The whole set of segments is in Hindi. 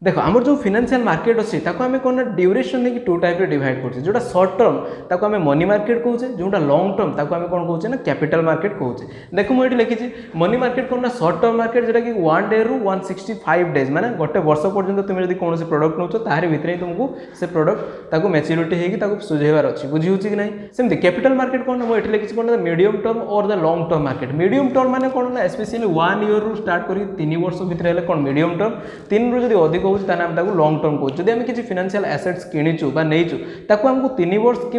देखो आम जो फाइनेंशियल मार्केट अच्छी आम कौन ड्यूरेशन नहीं टू टाइप डिवाइड कर जोटा सर्ट टर्म ताको आम मनी मार्केट कहूचे जोटा लॉन्ग टर्म ताको आम कौन कहूचे ना कैपिटल मार्केट कहूचे। देखो मुझे लिखी मनी मार्केट कौन ना सर्ट टर्म मार्केट जोटा कि 1 डे रु 165 डेज माने गोटे वर्ष पर्यंत तुम जब कौन प्रोडक्ट नौ तार भितर ही तुमको से प्रोडक्ट ताको मैच्योरिटी होगी सुझेबार अच्छी बुझी होची कि नहीं सेमती कैपिटल मार्केट कौन ना मुझे लिखी कौन मीडियम टर्म और the long term market. Medium term माने कौन ना स्पेशली 1 ईयर रु स्टार्ट कर 3 वर्ष भितर कौन मीडियम टर्म 3 रु जब अधिक हो लॉन्ग टर्म कहूँ जब आम किसी फाइनेंशियल एसेट्स किणीचु नहींचु ताको आमको 3 वर्ष कि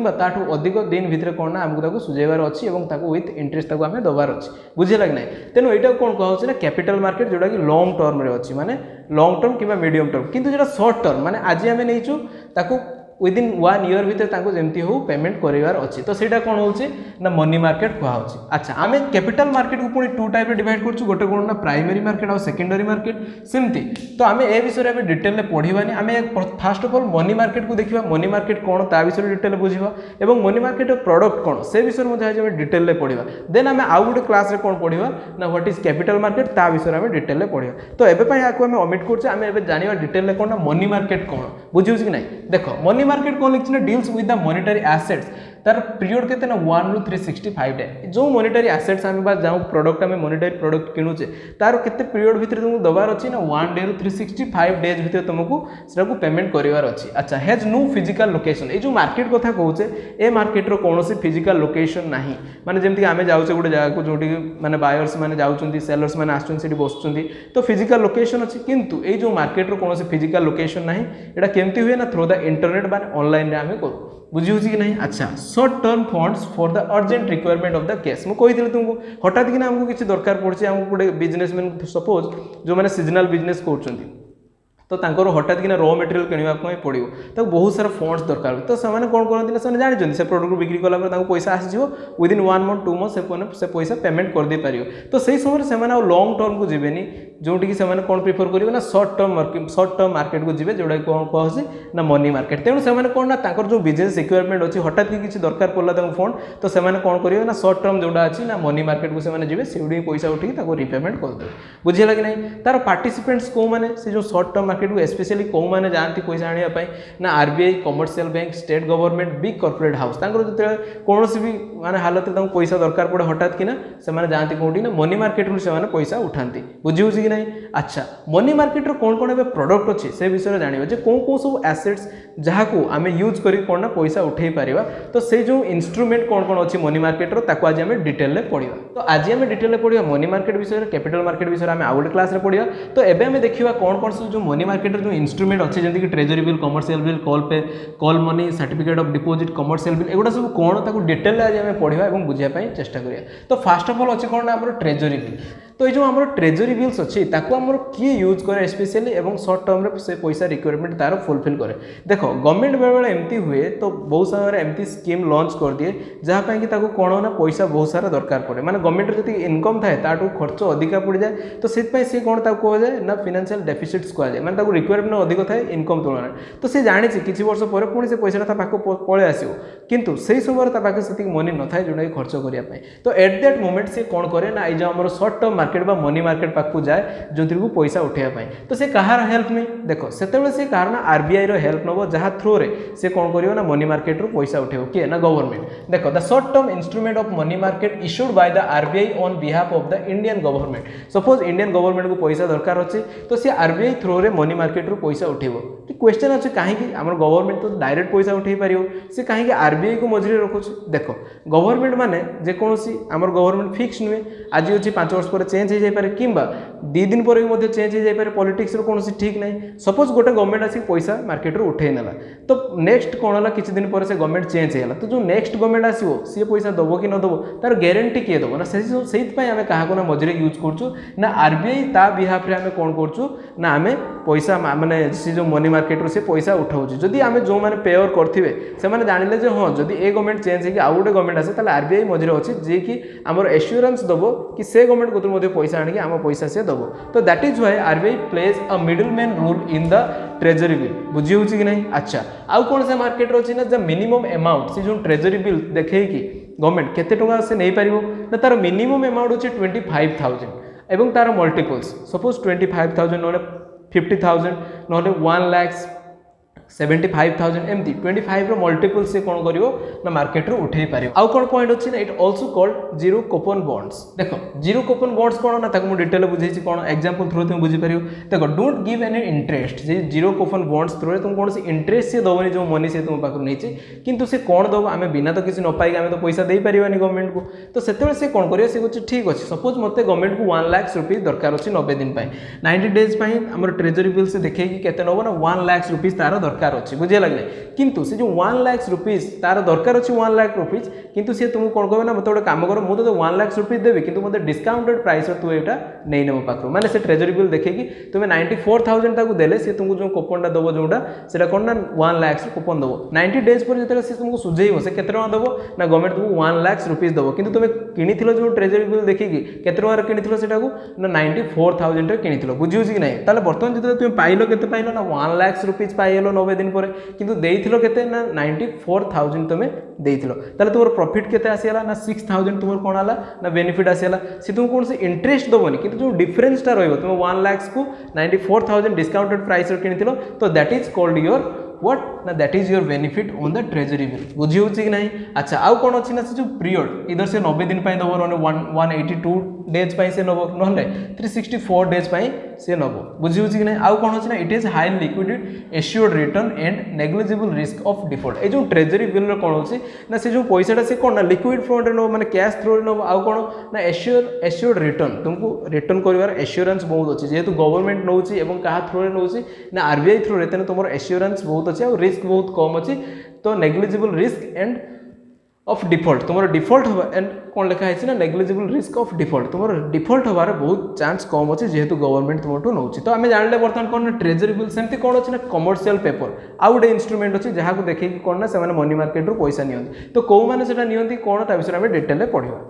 अधिक दिन भितर कौन ना आमको सुझेबार अच्छी और विथ इंटरेस्ट आम दबार अच्छी बुझेगा कि ना। तेणु यहाँ कौन कहे ना कैपिटल मार्केट जोटा कि लॉन्ग टर्म रे अच्छी माने लॉन्ग टर्म कि मीडियम टर्म किंतु जो सर्ट टर्म माने आज आम नहींचु ताको विदिन 1 ईयर भितर जमती हो पेमेंट करार अच्छी तो सहीटा कौन होची ना मनी मार्केट कहुच्छी। अच्छा आम कैपिटल मार्केट को पुणी 2 टाइप डिवाइड करछु गोटे कौन ना प्राइमरी मार्केट और सेकेंडरी मार्केट सेमती तो आम ए विषय में डिटेल पढ़ानी आम fast of all money market को देखा मनी मार्केट कौन ता विषय डिटेल बुझा और मनी मार्केट प्रोडक्ट कौन से विषय डिटेल पढ़ा देन आम आउ गोटे क्लास रे कौन पढ़ा ना व्हाट इज कैपिटल मार्केट ता विषय में डिटेल पढ़ा तो एबे आम ओमिट कर जाना डिटेल कौन ना मनी मार्केट कौन बुझे कि नहीं। देखो मनी मार्केट कौन लिखी deals with the monetary assets तार पीरियड के 1 रु 365 डे जो मॉनेटरी एसेट्स आम जो प्रोडक्ट आम मॉनेटरी प्रोडक्ट किणुचे तार केते पीरियड भितर तुमको दबार अच्छी ना 1 डे रु 365 डेज भितर तुमको सेटा पेमेंट करार अच्छी। अच्छा हैज नो फिजिकल लोकेशन ये जो मार्केट कथा कहूचे ए मार्केट रो कौन फिजिकल लोकेशन ना माने जमती आम जाऊे गोटे जगह जो माने बायर्स माने जाउछंती सेलर्स माने आछुछंती बसुछंती तो फिजिकल लोकेशन अच्छी किंतु ये जो मार्केट रो कौन फिजिकल लोकेशन ना एटा केमती हुए ना थ्रू द इंटरनेट माने ऑनलाइन रे आम करू बुझी होची कि नहीं। अच्छा short term funds for the urgent requirement of the cash मुझे कही तुमको हठात कि आमको किसी दरकार पड़े आमको गोटे बिजनेसमैन सपोज जो मैंने सीजनल बिजनेस कर तो तांकर हठात कि रॉ मटेरियल किणवाई पड़ो तो बहुत सारा फंड्स दरकार तो से कौन करते हैं जानते से प्रोडक्ट बिक्री कला पैसा आसीज विदिन 1 मंथ 2 मंथ से पैसा पेमेंट कर दे पार तो सही समय से लॉन्ग टर्म को जीवेनि जोटि से कौन प्रिफर करेंगे ना सर्ट टर्म मार्केट को जी जोटा कौन कहे ना मनी मार्केट तेणु से कौन ना जो बिजनेस रिक्वायरमेंट अच्छी हठात कि किसी दरकार पड़ा फंड तो से कौन करेंगे ना सर्ट टर्म जोटा अच्छी ना मनी मार्केट को से जी से पैसा उठिक रिपेमेंट करदे बुझेगा कि नहीं। तार पार्टिसिपेंट्स कौ मैंने से जो सर्ट टर्म मार्केट को स्पेशली कौ मैंने जाती पैसा आने ना RBI commercial bank state government big corporate house जो कौन भी माने हालत में पैसा दरकार पड़े हठात कि ना जाती कौटी ना मनी मार्केट रू से पैसा उठाती बुझे कि नहीं। अच्छा मनी मार्केट कौन कौन प्रोडक्ट अच्छी से विषय जाना कौन कौन सब एसेट्स जहाँ को आम यूज कर कौन ना पैसा उठे पारिबा तो से जो इंस्ट्रूमेंट कौन कौन अच्छी मनी मार्केट ताको आज आम डिटेल पढ़ा तो आज आम डिटेल पढ़ा मनी मार्केट विषय कैपिटल मार्केट विषय आम आउ गोटे क्लास रे पढ़ा तो एबे आम देखा कौन कौन सब जो मनी मार्केट जो इंस्ट्रूमेंट अच्छे जमीक treasury bill commercial bill call पे call money certificate of deposit commercial bill एगुड़ा सब कौन ताको डिटेल आज आम पढ़ा और बुझापी चेष्टा करिया। तो फास्ट ऑफ ऑल अच्छे कौन ना ट्रेजरी बिल तो ये जो आम ट्रेजरी बिल्स अच्छी आमर किए यूज करे स्पेशली और सर्ट टर्म रे से पैसा रिक्वायरमेंट तार फुलफिल करे। देखो गवर्नमेंट बेले बेले एमती हुए तो बहुत समय एमती स्कीम लॉन्च कर दिए जहाँपाई कि कौन ना पैसा बहुत सारा दरकार पड़े माने गवर्नमेंट जी इनकम थाए ताठू खर्च अधिका पड़ जाए तो से कौन कह जाए ना फाइनेंशियल डेफिसिट्स कहुए माने रिक्वायरमेंट अधिक थाए इनकम तुलन तो से जानी किसी वर्ष पर पुणी से पैसा पलि आसो किंतु से समय पाखे से मनी न था जोटा खर्च करने तो एट दैट मोमेंट से कौन करे ना ये आम सर्ट टर्म मार्केट बा मनी मार्केट पाक जाए जो थ्रू पैसा उठाई तो से कहार हेल्प नहीं देखो से कहार ना आरबीआई हेल्प नब जहाँ थ्रू रे से कौन कर ना मनी मार्केट रू पैसा उठेब किए ना गवर्नमेंट। देखो the short term instrument of money market issued by the RBI on behalf of the Indian government suppose Indian government को पैसा दरकार अच्छे तो सी आरबीआई थ्रू रे मनी मार्केट रू पैसा उठेब क्वेश्चन अच्छे कहीं आम गवर्नमेंट तो डायरेक्ट पैसा उठे पार सी कहीं आरबीआई को मझे रखुच्छे। देखो गवर्नमेंट माने जेकोसी आम गवर्नमेंट फिक्स नुहे आज अच्छी 5 वर्ष पर चेंज हो जाए कि 2 दिन पर भी चेंज हो जाए पॉलिटिक्स कौन ठीक ना सपोज गोटे गवर्नमेंट आसिक पैसा मार्केट रू उठे नाला तो नेक्स्ट कौन है किसी दिन पर से गवर्नमेंट चेंज होगा तो जो नेक्स्ट गवर्नमेंट आसो सी पैसा दब कि न दब तार ग्यारंटी किए दब ना से आम क्या मझे यूज करूँ ना आरबीआई ता बिहाफ आम कौन करूँ ना आम पैसा माने सी जो मनी मार्केट रू से पैसा उठाऊँ जदि आम जो मैंने पेयर करेंगे से जानिले जे हाँ जदि ए गवर्नमेंट चेंज हो आउ गोटे गवर्नमेंट आसे ताले आरबीआई मझे अच्छे जी कि आमर एश्योरेंस दब कि से गवर्नमेंट को पैसा आनिक आम पैसा से दब तो that is why RBI plays a middle man role in the treasury bill बुझी होची कि नहीं। अच्छा आउ कौन से मार्केट अच्छी ना जो मिनिमम अमाउंट से जो ट्रेजरी बिल देखे कि गवर्नमेंट केते टंका से नहीं पारिबो ना तार मिनिमम अमाउंट अच्छे 25,000 एवं तार मल्टीपल्स सपोज 25,000 नोने 50,000 ना 1,75,000 एमती 25 मल्टीपल से कौन करिवो ना मार्केट रो उठेई पारियो। आउ कोन पॉइंट अछि ना it also called zero coupon bonds. देखो जीरो कूपन बॉन्ड्स कोन ना ताको मु डिटेल बुझेछि कोन एग्जांपल थ्रू तुम बुझी पारियो। देखो don't give any interest J zero coupon bonds through तुम कोन से इंटरेस्ट से दबनी जो मनी से तुम पाखु नेछि किंतु से कोन दबो आमे बिना तो किसी न पाई आमे तो पैसा देई परिबानी गवर्नमेंट को। तो सेतेबे से कोन करियो से कुछ ठीक अछि सपोज मते गवर्नमेंट को 1 लाख रुपीस दरकार अछि 90 दिन पई 90 डेज पई हमर ट्रेजरी बिल से देखै कि केते नबो ना 1 लाख रुपीस तार दरकार अछि बुझे लागले। किंतु से जो 1 लाख रुपीस तार दरकार अछि 1 लाख रुपीस किंतु से तुम कोन कहबे ना मते गोटे काम करो मु तो 1 लाख रुपीस देबी किंतु मते डिस्काउंटेड प्राइस तू एटा नै नेबो पाखरो माने से ट्रेजरी बिल देखै कि तुमे 94,000 ताकू देले से तुमको जो कूपनटा दबो जोटा सेटा कोन ना 1 लाख कूपन दबो 90 डेज पर जते से तुमको सुझेइबो से केते टका दबो ना गवर्नमेंट तुमको 1 लाख रुपीस दबो किंतु तुमे किनिथिलो जो ट्रेजरी बिल देखि कि केते टका रे किनिथिलो सेटा को ना 94,000 रे किनिथिलो बुझिउछि कि नै ताले वर्तमान जते तुमे पाइलो केते पाइलो ना 1 लाख रुपीस पाइलो 90 दिन पर किंतु देइथिलो केते ना 94,000 तुमे देइथिलो ताले तुमर प्रॉफिट केते आसीला ना 6,000 तुमर कोन आला ना बेनिफिट आसीला से तुम कोन से इंटरेस्ट दबोनी किंतु जो डिफरेंस टा रहइबो तुम 1 लाख को 94,000 डिस्काउंटेड प्राइस रे किनिथिलो तो that is called your what ना that is your benefit on the treasury bill बुझी होछि कि नहीं। अच्छा आउ कोन अछि ना से जो पीरियड इधर से 90 दिन पई दबो न 182 डेज पई से नबो नहले 364 डेज पई से नबो बुझी होछि कि नहीं। आउ कोन अछि ना it is high liquid assured return and negligible risk of default ए जो ट्रेजरी बिल रो कोन होछि ना से जो पैसाटा से कोन ना लिक्विड फॉर्म रे न माने कैश थ्रू रे न आउ कोन ना एश्योर्ड रिटर्न तुमको रिटर्न करिवार एश्योरेंस बहुत अछि जेहेतु गवर्नमेंट नउछि एवं कहा थ्रू रे नउछि ना आरबीआई थ्रू रे तने तुमर एश्योरेंस बहुत अच्छे और रिस्क बहुत कम अच्छी तो negligible risk end of default तुम डिफॉल्ट एंड कौन लिखा है ना नेग्लिजिबल रिस्क ऑफ डिफॉल्ट तुम डिफॉल्ट होबार बहुत चांस कम अच्छे जेहेतु गवर्नमेंट तुमठू नौ। तो आम जानले बर्तमान कौन ट्रेजरी बिल सेमती कौन अच्छे ना कमर्शियल पेपर आउ गोटे इंस्ट्रूमेंट अच्छे जहाँ को देखिए कौन ना से मनी मार्केट रू पैसा नियंती तो कौ मैंने नियंती कौन ता विषय में डिटेल पढ़ा।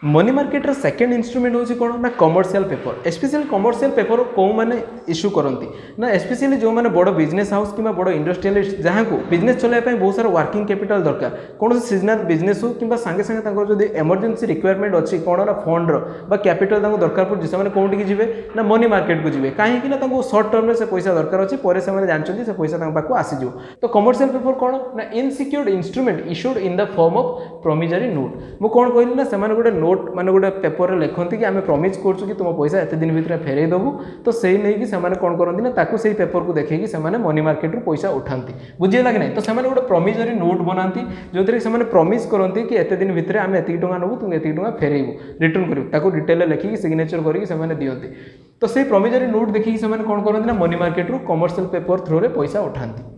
मनी मार्केट रो सेकंड इंस्ट्रूमेंट होची कोन ना commercial paper specially commercial paper को माने इश्यू करंती ना स्पेशली जो माने बड़ बिजनेस हाउस किबा बड़ इंडस्ट्रियलिस्ट जहां को बिजनेस चलाय पय बहुत सारा वर्किंग कैपिटल दरकार कोन सीजनल बिजनेस हो किबा संगे संगे तांको जदी इमरजेंसी रिक्वायरमेंट अछि कोन ना फंड रो बा कैपिटल तांको दरकार पड़ जिसे माने कोंटी की जिवे ना मनी मार्केट को जिवे काहे कि ना तांको शॉर्ट टर्म में से पैसा दरकार अछि परे से माने जानचंती से पैसा तांको पाको आसी जिवो। तो कमर्शियल पेपर कोन ना insecured instrument issued in the form of promissory note मु कोन कहली ना से माने गोटे नोट माने गोटे पेपर रे लिखंती कि आमे प्रॉमिस करछु कि तुम पैसा एते दिन भीतर फेरै दबु तो सेही नै कि से माने कोन करंती ना ताकू सेही पेपर को देखै कि से माने मनी मार्केट रो पैसा उठांती बुझिए लागे नै तो से माने गोटे प्रोमिजरी नोट बनांती जोतरे से माने प्रॉमिस करंती कि एते दिन भीतर आमे एति टका नबु तुम एति टका फेरैबु रिटर्न करिवु ताकू डिटेल लिखि कि सिग्नेचर करि कि से माने दियंती तो सेही प्रोमिजरी नोट देखि कि से माने कोन करंती ना मनी मार्केट रो कमर्शियल पेपर थ्रू रे पैसा उठांती।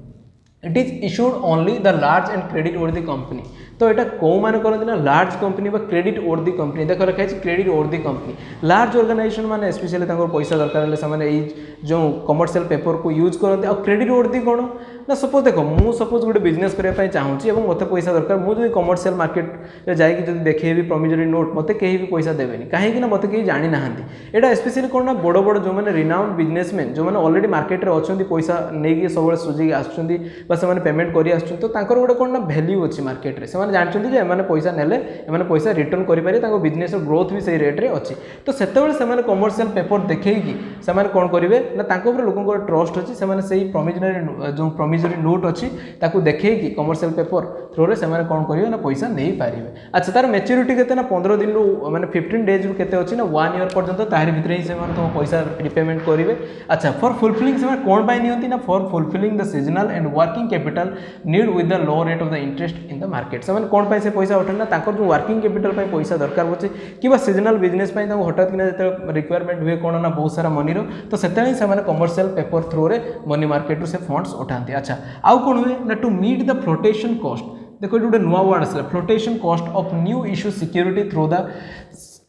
It is issued only the large and creditworthy company तो यहाँ कौ मैंने करते ना लार्ज कंपनी बा क्रेडिट वर्दी कंपनी देख रखा है creditworthy company large organization माने स्पेशली पैसा दरकार से जो कमर्शियल पेपर को यूज करते और क्रेडिट वर्दी कौन ना सपोज देख मु सपोज गोटे बिजनेस करने चाहूँगी और मत पैसा दरकार मुझे कमर्शियल मार्केट जाकि देखी प्रोमिजरी नोट मत कहीं भी पैसा देवेनि कहीं मत कहीं जानी ना यहाँ स्पेशली कौन ना बड़ बड़ जो मैंने रिनाउंड बिजनेसमैन जो मैंने ऑलरेडी मार्केट में अच्छा पैसा नहीं सब सुझी आसुँच पेमेंट कर तो गोटे कौन ना भैल्यू अच्छी मार्केट में से जानते जे एमाने पैसा नेले एमाने पैसा रिटर्न करें ताको बिजनेस ग्रोथ भी सही रेट रे अच्छी तो सेतेबेले से कमर्शियल पेपर देखी से कौन करेंगे ना लोक ट्रस्ट अच्छी से प्रोमिजरी जो प्रोमिजरी नोट अच्छी ताकू देखी कमर्शियल पेपर थ्रू रे से कौन करेंगे ना पैसा नहीं पारे। अच्छा तार मैच्योरिटी केते ना 15 दिन माने 15 डेज रू केते अच्छी ना 1 ईयर पर्यंत तार भितर ही से तो पैसा रिपेमेंट करेंगे। अच्छा फॉर फुलफिलिंग से कौन पाई नियंती ना for fulfilling the seasonal and working capital need with the low rate of the interest in the market से कौन पाई से पैसा उठे ना जो वर्किंग कैपिटल पैसा दरकार होचे कि सीजनल बिजनेस हठात कि रिक्वायरमेंट हुए कौन ना बहुत सारा मनी तो से कमर्शियल पेपर थ्रू रे मनी मार्केट रू से फंड्स उठाते। अच्छा आउ कौन हुए ना to meet the flotation cost देखो ये गोटे नुआ वर्ड आसला flotation cost of new issue security through the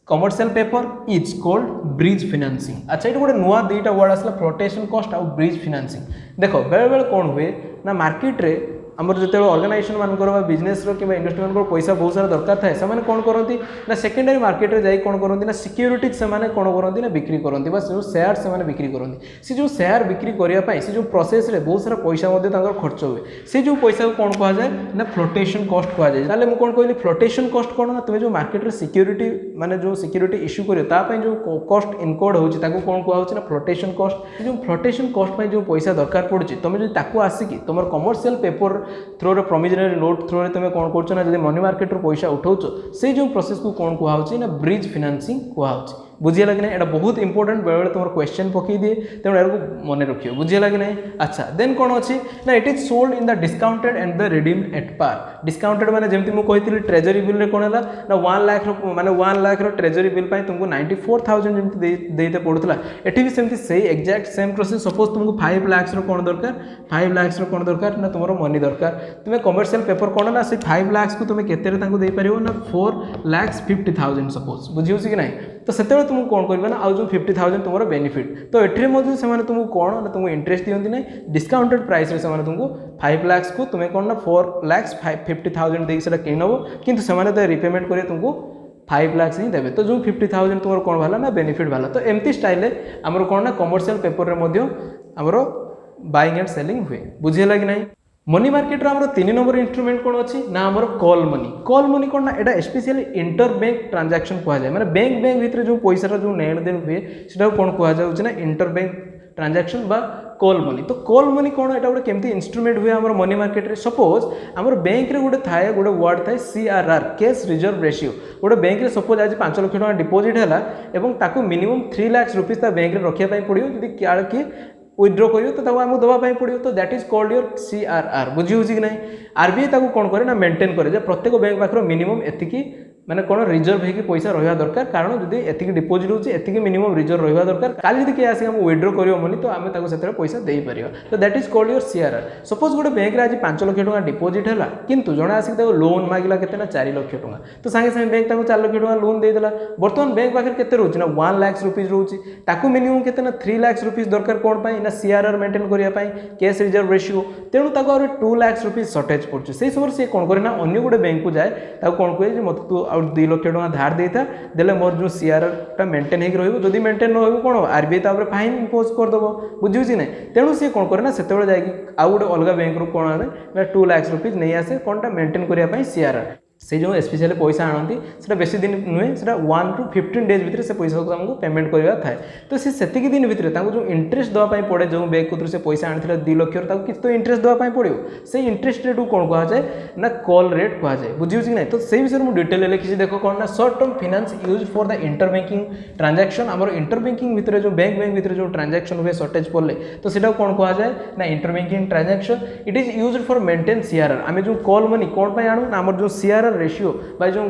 commercial paper is called bridge financing. अच्छा ये गोटे नुआ दुईटा वर्ड आसला फ्लोटेशन कॉस्ट और ब्रिज फाइनेंसिंग देखो बेले बेले कौन हुए ना मार्केट रे आमर जो ऑर्गेनाइजेशन मानकर बिजनेस कि इंडस्ट्री मान पैसा बहुत सारा दरकार थाए से कौन करती ना सेकेंडरी मार्केट में जाई कौन करती ना सिक्योरिटी से कौन करती ना बिक्री करती जो शेयर से बिक्री करती से जो शेयर बिक्री करने से जो प्रोसेस रे बहुत सारा पैसा खर्च हुए से जो पैसा को कौन कहुए ना फ्लोटेशन कॉस्ट कहुए। ताले मुझे कौन कहली फ्लोटेशन कॉस्ट कौन ना तुम्हें जो मार्केट रे सिक्योरिटी माने जो सिक्यूरीटी इश्यू करें जो कॉस्ट इनकोड होची ताको कौन कहूँ ना फ्लोटेशन कॉस्ट। जो फ्लोटेशन कॉस्ट जो पैसा दरकार पड़ुची तुम जो ताको आसिकी तुम commercial paper through provisionary note through तुम कौन कर ना मनी मार्केट पैसा उठाऊच से जो प्रोसेस को कौन कहूँ ना ब्रिज फाइनेंसिंग कहूँ। बुझीगला कि ना एटा बहुत इंपोर्टेंट बेले तुम क्वेश्चन पकई दिए तेणु यार मन रखियो। बुझीगला कि नहीं। अच्छा देन कौन अच्छी ना it is sold in the discounted and the redeem at par. Discounted माने जमती मु कहितली ट्रेजरी बिल रे कोन हला ना 1 लाख रो माने 1 लाख रो ट्रेजरी बिल पई तुमको 94000 जमती देते पड़ुतला एठी भी सेमती सेही एग्जैक्ट सेम प्रोसेस। सपोज तुमको 5 लाख रो कोन दरकार 5 लाख रो कोन दरकार ना तुमरो मनी दरकार तुमे कमर्शियल पेपर कोन ना से 5 लाख को तुमे केते रे तांको दे परियो ना 4,50,000 सपोज। बुझियो कि नहीं। तो सेते तुमको कौन करबे ना आउ जो 50,000 तुमरो बेनिफिट तो एठरे मधु से माने तुमको कौन ना तुमको इंटरेस्ट दियंती नै डिस्काउंटेड प्राइस रे से माने तुमको 5 लाख को तुमे कौन ना 4,50,000 दे सेटा किन नबो किंतु से माने तो रिपेमेंट करे तुमको 5 लाख ही देवे। तो जो 50,000 तुम कौन भाला ना बेनिफिट भाला। तो एमती स्टाइल आमर कौन ना कमर्शियल पेपर रे मध्य आमर बाइंग एंड सेलिंग हुए। बुझेला कि नहीं। मनी मार्केट रो हमर 3 नंबर इंस्ट्रूमेंट कौन अच्छी ना हमर कॉल मनी। कॉल मनी कौन ना एटा स्पेशली इंटर बैंक ट्रांजैक्शन कहा जाए माने बैंक बैंक भितर जो पैसा जो लेन देन हुए सेटा कौन कहा जाउछ ना इंटर बैंक ट्रांजैक्शन बा कॉल मनी। तो कॉल मनी कौन एटा गोटे केमती इंस्ट्रूमेंट हुए हमर मनी मार्केट रे। सपोज हमर बैंक रे गोटे थाए गोटे वर्ड थाए CRR कैश रिजर्व रेशियो। गोटे बैंक रे सपोज आज 5 लाख टका डिपॉजिट हैला एवं ताको मिनिमम 3 लाख रुपीस ता बैंक रे रखिया पई पड़ियो यदि क्या कि विथड्रॉ करियो तो ताको हमको दबा पड़ियो। तो that is called your CRR। बुझी होची कि नहीं। RBI ताको कौन करे ना मेंटेन करे जे प्रत्येक बैंक पाखरो मिनिमम एतिकी माने कौन रिजर्व होगी पैसा रहा दरकार कारण जब एतिकी डिपोजिट होची एतिकी मिनिमम रिजर्व रहा दरकार काली जब किए आसिक हम विथड्रॉ करियो मनी तो आमे ताको सेतरे पैसा देई परियो। तो that is called your CRR। Suppose गोटे बैंक रे आज 5 लाख टका डिपोजिट हैला किंतु जणे आसिक ताको लोन मागिला केते ना 4 लाख टका तो संगे संगे बैंक ताको 4 लाख टका लोन दे देला। वर्तमान बैंक पाखर केते रहउची ना 1 लाख रुपीस रहउची ताको मिनिमम केते ना 3 लाख रुपीस दरकार कोन पई ना CRR मेंटेन करिया पई कैश रिजर्व रेशियो तेणु ताको और 2 लाख रुपीस शॉर्टेज पड़छ। सेही समय से कोन करे ना अन्य गोटे बैंक को जाए ताको कोन कहे जे मते तू और 2 लाख टका धार देता देले मोर जो CRR टा मेंटेन हेक रहइबो जदी मेंटेन न होइबो कोन RBI ता ऊपर फाइन इंपोज कर दबो। बुझियो छी नै। तेणु से कोन करे ना सेतेबेले जाई आ गोटे अलगा बैंक रो कोन आने 2 लाख रुपीस नै आसे कोनटा मेंटेन करिया पई CRR से जो स्पेशली पैसा आनती से बेसी दिन नुहे से 1 to 15 डेज भितर से पैसा को हमको पेमेंट करवा थाए। तो से सेतिकी दिन भितर जो इंटरेस्ट देवाई पड़े जो बैंक को से पैसा आनी 2 लाख कि तो इंटरेस्ट देवाई पड़ो से इंटरेस्ट रेट को कौन कह जाए ना कॉल रेट कह जाए। बुझे कि नहीं। तो से विषय में डिटेल लिखी देख कौन ना short term finance use for the inter banking transaction. आम इंटर बैंकिंग भितर जो बैंक भितर जो ट्रांजैक्शन हुए शॉर्टेज पड़े तो सीटा कौन कह जाए ना inter banking transaction. It is used for maintain CRR। आम जो कॉल मनी कौन पे आणु ना आम जो CRR रेशियो बा जो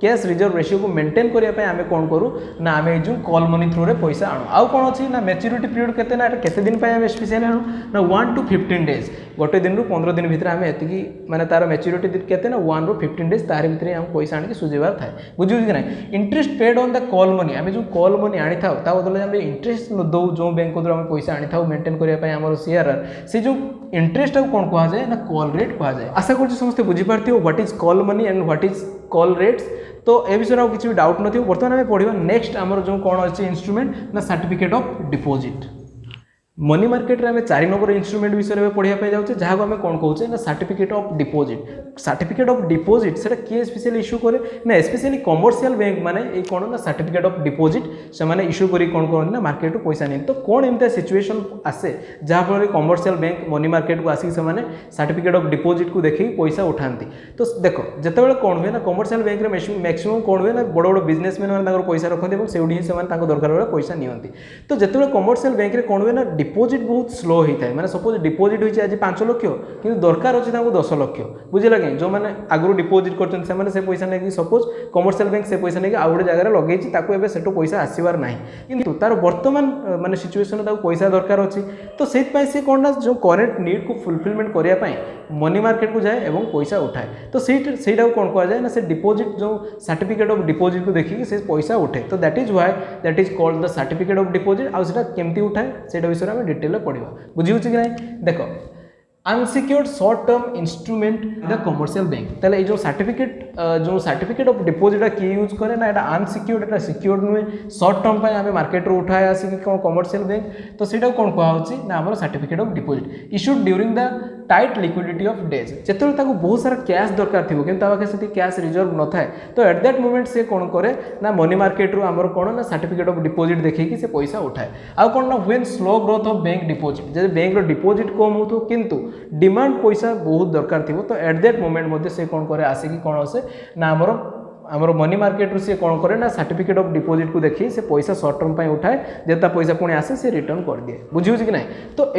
कैश रिजर्व रेशियो को मेंटेन करने आम कौन करूँ ना आम जो कॉल मनी थ्रू रे पैसा आणु। आउ कौन अच्छी ना मैच्योरिटी पीरियड केते ना केते दिन आम स्पेशली आणु ना 1 to 15 डेज गोटे दिन रु 15 दिन भितर आम एति माने तार मैच्योरिटी केते ना 1 ରୁ 15 डेज तार भितर हम पैसा आनिक सुझेबार थाए। बुझे कि नहीं। Interest paid on the call money आम जो कॉल मनी आनी था ता बदले आम इंटरेस्ट दो जो बैंक को आम पैसा आनी था मेंटेन करने आम CRR से जो इंटरेस्ट कौन कह जाए ना कॉल रेट कह जाए। आशा कर समस्त बुझीपार what is call money and what is call rates. तो ए विषय किसी भी डाउट नहीं। बर्तमान आम पढ़ा नेक्स्ट आमर जो कौन अच्छे इंस्ट्रूमेंट ना certificate of deposit. Money market रे आम 4 नंबर इंस्ट्रूमेंट विषय में पढ़ाई जाऊे जहाँ को आम कौन कहे ना certificate of deposit. Certificate of deposit से किए स्पेशली इश्यू करे ना स्पेशली कमर्शियल बैंक माने ये कौन ना सर्टिफिकेट ऑफ डिपॉजिट से माने इश्यू करी कौन करते ना मार्केट पैसा नहीं। तो कौन एमती सिचुएशन आसे जहाँफल कमर्शियल बैंक मनी मार्केट को आसिक से सर्टिफिकेट ऑफ डिपॉजिट को देखिए पैसा उठाती। तो देख जिते कौन हुए ना कमर्शियल बैंक मैक्सिमम कौन हुए ना बड़ बड़ बिजनेसमैन मैंने पैसा रखते और से दरकार बेले पैसा नियंती। तो जिते कमर्शियल बैंक रे कौन हुए ना डिपॉजिट बहुत स्लो होता है। माने सपोज डिपॉजिट होती आज 5 लाख कि दरकार अच्छे 10 लाख। बुझेगा कि जो मैंने आगु डिपॉजिट कर पैसा नहीं सपोज कमर्शियल बैंक से पैसा नहीं आउ गोटे जगह लगे से पैसा आसबार ना कि तार बर्तमान माने सिचुएशन पैसा दरकार अच्छी। तो से कौन ना जो करेंट नीड को फुलफिलमेंट करने मनी मार्केट को जाए और पैसा उठाए। तो सहीटा कौन कह जाए ना से डिपॉजिट जो सर्टिफिकेट ऑफ डिपॉजिट को देखिए से पैसा उठे। तो that is why that is called the certificate of deposit. आउ सेटा केमती उठाए से विषय में डिटेल पढ़ा। बुझे कि नहीं। देख unsecured short term instrument the commercial bank ताले ये जो सर्टिफिकेट ऑफ डिपॉजिट किए यूज करे ना एटा अनसिक्योर्ड एटा सिक्योर्ड नुहे शॉर्ट टर्म पे आमे मार्केट रो उठाए आसी कौन कमर्शियल बैंक। तो सेटा कौन कहा होची ना हमर certificate of deposit issued during the tight liquidity of days जिते बहुत सारा कैश दरकार थी कि पाखे से कैश रिजर्व न थाए तो एट दैट मोमेंट से कौन करे ना मनी मार्केट रू आमर कौन ना सर्टिफिकेट ऑफ डिपोजिट देखिए से पैसा उठाए आउ कौन ना when slow growth of bank deposit जब बैंक डिपोजिट कम हो किंतु डिमांड पैसा बहुत दरकार थी तो एट दैट मोमेंट से कौन करे आसिक कौन आसे ना आमर मनी मार्केट सी कौन करे ना सर्टिफिकेट ऑफ डिपोजिट को देखिए से पैसा सर्ट टर्म पर उठाए जब पैसा पुणी आसे से रिटर्न कर दिए बुझे कि ना तो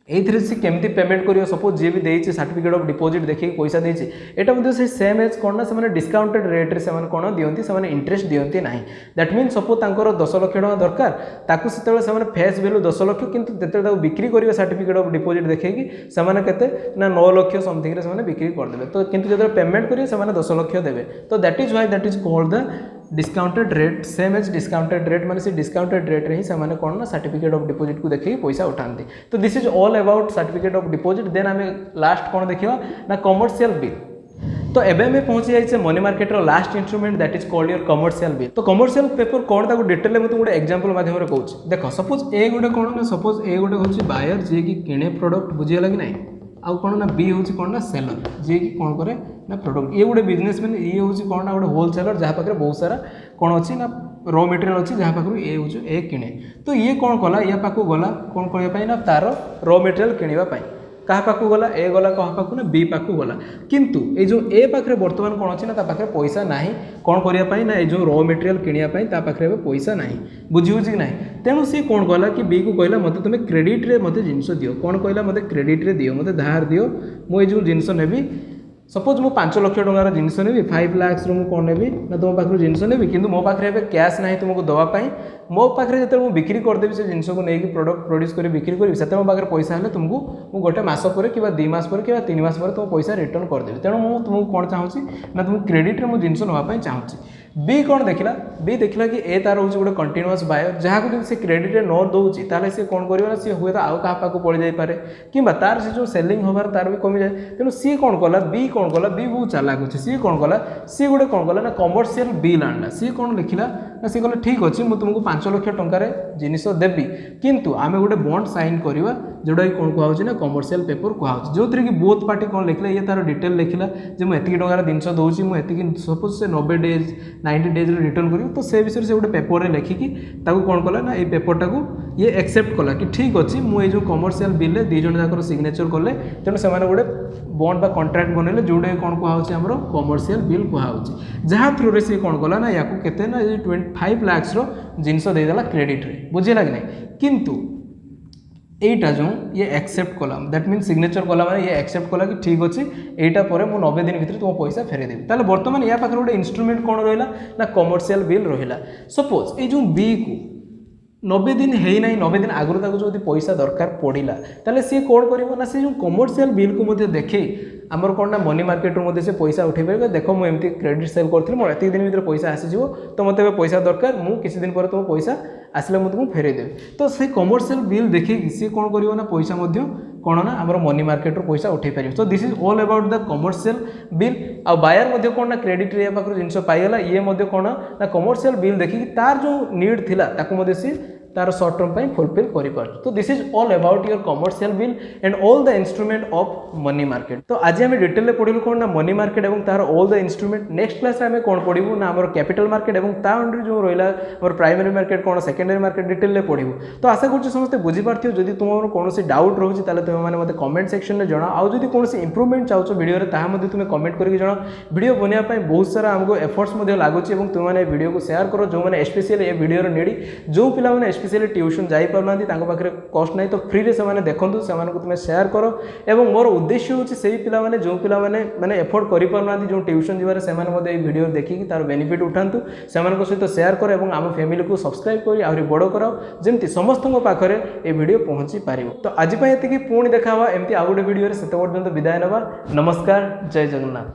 ये सी केमती पेमेंट करियो सपोज जी भी देइछि सर्टिफिकेट ऑफ डिपोजिट देखिए पैसा देइछि एटा मध्ये से सेम एज कोन ना से माने डिस्काउंटेड रेट रे से माने कोन दियंती से माने इंटरेस्ट दियंती नाही दैट मीन सपोज तांकर 10 लाख टका दरकार ताकू सेतेले से माने फेस वैल्यू 10 लाख किंतु तेते ताकू बिक्री करियो सर्टिफिकेट ऑफ डिपोजिट देखिए कि से माने केते ना 9 लाख समथिंग रे से माने बिक्री कर देबे तो किंतु जदर पेमेंट करियो से माने 10 लाख देबे तो that is why that is called the discounted rate same as discounted rate माने से डिस्काउंटेड रेट रे ही से माने कोन ना सर्टिफिकेट ऑफ डिपोजिट को देखिए पैसा उठांती तो this is all about certificate of deposit then आम लास्ट कौन देखा ना कमर्शियल बिल तो एबे में पहुंची जाइए money market last instrument that is called your commercial bill तो कमर्शियल पेपर कौन ताको डिटेल में गोटे एग्जांपल माध्यम रे कहूँ देख सपोज ए गोटे कौन ना सपोज ए गोटे हूँ बायर जी की किणे प्रोडक्ट बुझीगला कि नहीं आउ कौन ना बी हूँ कौन ना सेलर जी की कौन करे ना प्रोडक्ट ये गोटे बिजनेसमैन ये हूँ कौन ना गोटे होलसेलर जहाँ पाखे बहुत सारा कौन अच्छी ना रॉ मटेरियल अच्छी जहाँ पाखु ये हूँ ए किणे तो ये कौन कला या पाखु गला कौन करने ना तार रॉ मटेरियल किणवाई क्या पाखु गला ए गला क्या पाखु ना बी पाखु गला किंतु ये जो ए पाखे बर्तमान कौन अच्छी ना पाखे पैसा ना कौन करने ना ये जो रॉ मटेरियल किणापी पाखे पैसा ना बुझे कि ना तेणु सी कौन कहला कि बी को कहला मत तुम क्रेडिट रे मत जिनस दियो कौन कहला मत क्रेडिट रे दियो मत धार दियो मुझे जो जिनस नेबी सपोज मु 5 लाख टंकार जिनस नेबी 5 लाख रु कौन नेबी ना तुम पाखे जिनस नेबी कि मो पाखे कैश ना तुमको दवापाई मो पाखे जो बिक्री करदेवी से जिनस को लेकिन प्रोडक्ट प्रोड्यूस कर बिक्री करी से मो पाखे पैसा है तुमको मुझे गोटे मस पर कि 2 मास पर कि 3 मास पर तुम पैसा रिटर्न करदेवी तेणु मुझे तुमको कौन चाहूँगी ना तुमको क्रेडिट में जिनस नापी चाहूँगी बी कौन देखला बी देखला कि ए तार हूँ गोटे कंटिन्यूअस बायर जहाँ को से क्रेडिट न दौची ताले सी कौन कर सी हुए तो आउ क्या पाक पड़ जापे कि तार से जो सेलिंग हबार तार भी कमी जाए तेणु सी कौन कला बी कौन कला बी बहुत चालाक अच्छे सी कौन कला सी गोटे कौन कला ना कमर्शियल बिल आना सी कौन लिखला ना सी कहला ठीक अच्छे मुझे तुमको 5 लाख टंकार जिनिस देवी किंतु आम गोटे बॉन्ड साइन करवा जोटा कि कौन कहुच्छे ना कमर्शियल पेपर कहुच्छे जो थी कि बोथ पार्टी कौन लिखला ये तार डिटेल लिखला जो मुझे टंकार जिनस दूसरी मुझे सपोज से 90 डेज 90 डेज रिटर्न करी तो से विषय से गोटे पेपर लिखिकी कौन कला ना ये पेपरटा को ये एक्सेप्ट कला कि ठीक अच्छे मुझे जो कमर्शियल बिल रे 2 जन जाकर सिग्नेचर कले तेणु से गोटे बॉन्ड बा कॉन्ट्रैक्ट बनैले जोटे कौन कहुच्छे आमर कमर्शियल बिल कहुच्छे जहाँ थ्रू रे सी कौन कला ना या केते ना 25 लाख जिनस देदेला क्रेडिट रे बुझेगा कि नहीं किंतु एटा जो ये एक्सेप्ट कला दैट मीन सिग्नेचर कला माने ये एक्सेप्ट कला कि ठीक अच्छे एटा पर मु 90 दिन भितर तुम पैसा फेरे देबी ताले वर्तमान या पाखरे गोटे इंस्ट्रूमेंट कौन रहिला ना कमर्शियल बिल रहिला सपोज ए जो बी को 90 दिन है ना 90 दिन आगु तक जो पैसा दरकार पड़ा ताले सी कौन कर ना सी जो कमर्शियल बिल को देखे आमर कौन ना मनी मार्केट रू से पैसा उठे पारे देख मुझे क्रेडिट सेल करी मोर एत दिन भर पैसा आसीज तो मत पैसा दरकार मुझे किसी दिन पर तुम पैसा आसले मुझे तुमको फेरे देवी तो से कमर्शियल बिल देखिए सी कौन कर ना पैसा कौन ना आम मनी मार्केट रू पैसा उठे पारे so this is all about the commercial bill a buyer कौन ना क्रेडिट रे पाखर जिनस पाईगला ये कौन ना कमर्शियल बिल देखिए तार जो नीड थिला ताकू सी तार सर्ट टर्म पर फुलफिल कर तो this is all about your commercial bill and all the instrument of money market तो आज आम डिटेल पढ़ू कौन ना मनी मार्केट और तार all the instrument next class आम कौन पढ़ू ना आम कैपिटल मार्केट और ता अंडर जो रहा प्राइमरी मार्केट कौन सेकेंडरी मार्केट डिटेल पढ़ू तो आशा कर समस्त बुझीपार जब तुम कौन तुम रोचे तुमने मतलब कमेंट सेक्शन में जना आउ जब कौन इंप्रूवमेंट चाहो वीडियो तुम कमेंट करके जना वीडियो बनवाई बहुत सारा आमको एफर्ट्स लगुच तुमने वीडियो को शेयर करो जो मैंने स्पेशली ये वीडियो नीड जो पिला स्पेशली ट्यूशन जापार पाखे कस्ट ना तो फ्री रे से देखूँ से तुम शेयर करो एवं मोर उद्देश्य हूँ से पिलाने जो पिलाने माने एफोर्ड करना जो ट्यूशन जीवार से वीडियो देखिए तार बेनिफिट उठातु से सहित शेयर करो और आम फैमिली को सब्सक्राइब कर आहरी बड़ कराओ जमी समस्त पाखे ये वीडियो पहुँची पार तो आज ये पुणी देखा एमती आउ गोटे वीडियो से पर्यंत विदाय नवा नमस्कार जय जगन्नाथ।